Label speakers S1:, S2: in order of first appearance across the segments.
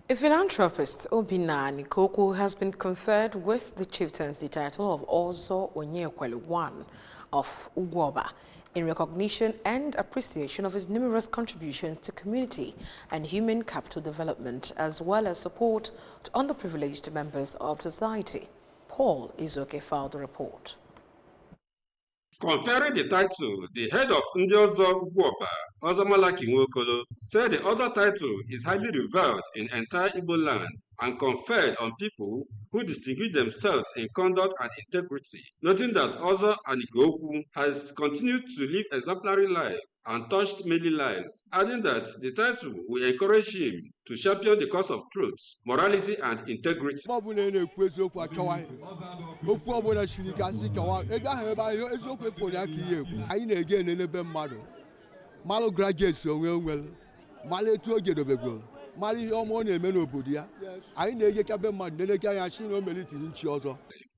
S1: A philanthropist, Obinna Anikeokwu, has been conferred with the Chieftaincy title of Ozo Onyekwelu I of Ugwuoba in recognition and appreciation of his numerous contributions to community and human capital development, as well as support to underprivileged members of society. Paul Izoke filed the report.
S2: Conferring the title, the head of Ndiozo Ugwuoba, Ozomalaki Nwokolo, said the other title is highly revered in entire Igbo land and conferred on people who distinguish themselves in conduct and integrity, noting that Ozo Anikeokwu has continued to live exemplary life and touched many lives, adding that the title will encourage him to champion the cause of truth, morality, and integrity.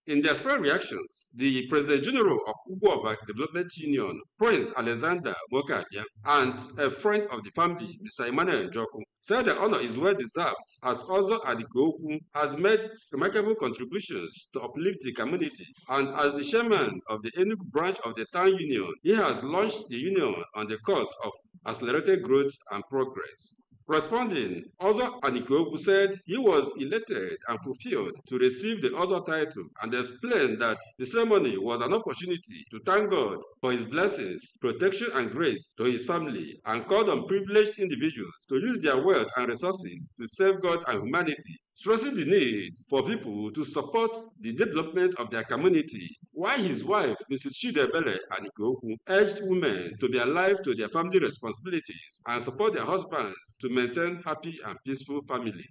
S2: In their spread reactions, the President General of Ugwuoba Development Union, Prince Alexander Mokadia, and a friend of the family, Mr. Emmanuel Joku, said the honor is well deserved as Ozo Anikeokwu has made remarkable contributions to uplift the community, and as the chairman of the Enugu branch of the town union, he has launched the union on the course of accelerated growth and progress. Responding, Ozo Anikeokwu said he was elated and fulfilled to receive the Ozo title and explained that the ceremony was an opportunity to thank God for his blessings, protection, and grace to his family, and called on privileged individuals to use their wealth and resources to serve God and humanity, stressing the need for people to support the development of their community, while his wife, Mrs. Chidebele Anikeokwu, urged women to be alive to their family responsibilities and support their husbands to maintain happy and peaceful family.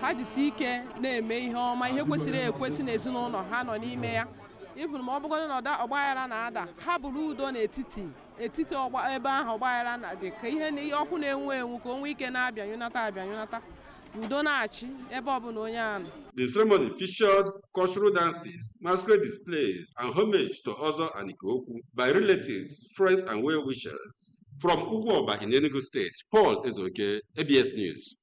S3: Ha jisi ike na-eme ihe ọma ihe kwesịrị ekwesị n'ezinụlọ ha nọ n'ime ya even ma ọ bụgodị na ọgbaghara na-ada ha bụrụ udo n'etiti ebe ahụ ọgbaghara na-adị ka ihe ọkụ na-enwu enwu ka onwe ike na-abịanyụnata udo na-achị ebe ọ bụla onye ahụ.
S2: The ceremony featured cultural dances, masquerade displays, and homage to Ozo Anikeokwu by relatives, friends, and well-wishers. From Ugwuoba in Enugu State, Paul Izoke, ABS News.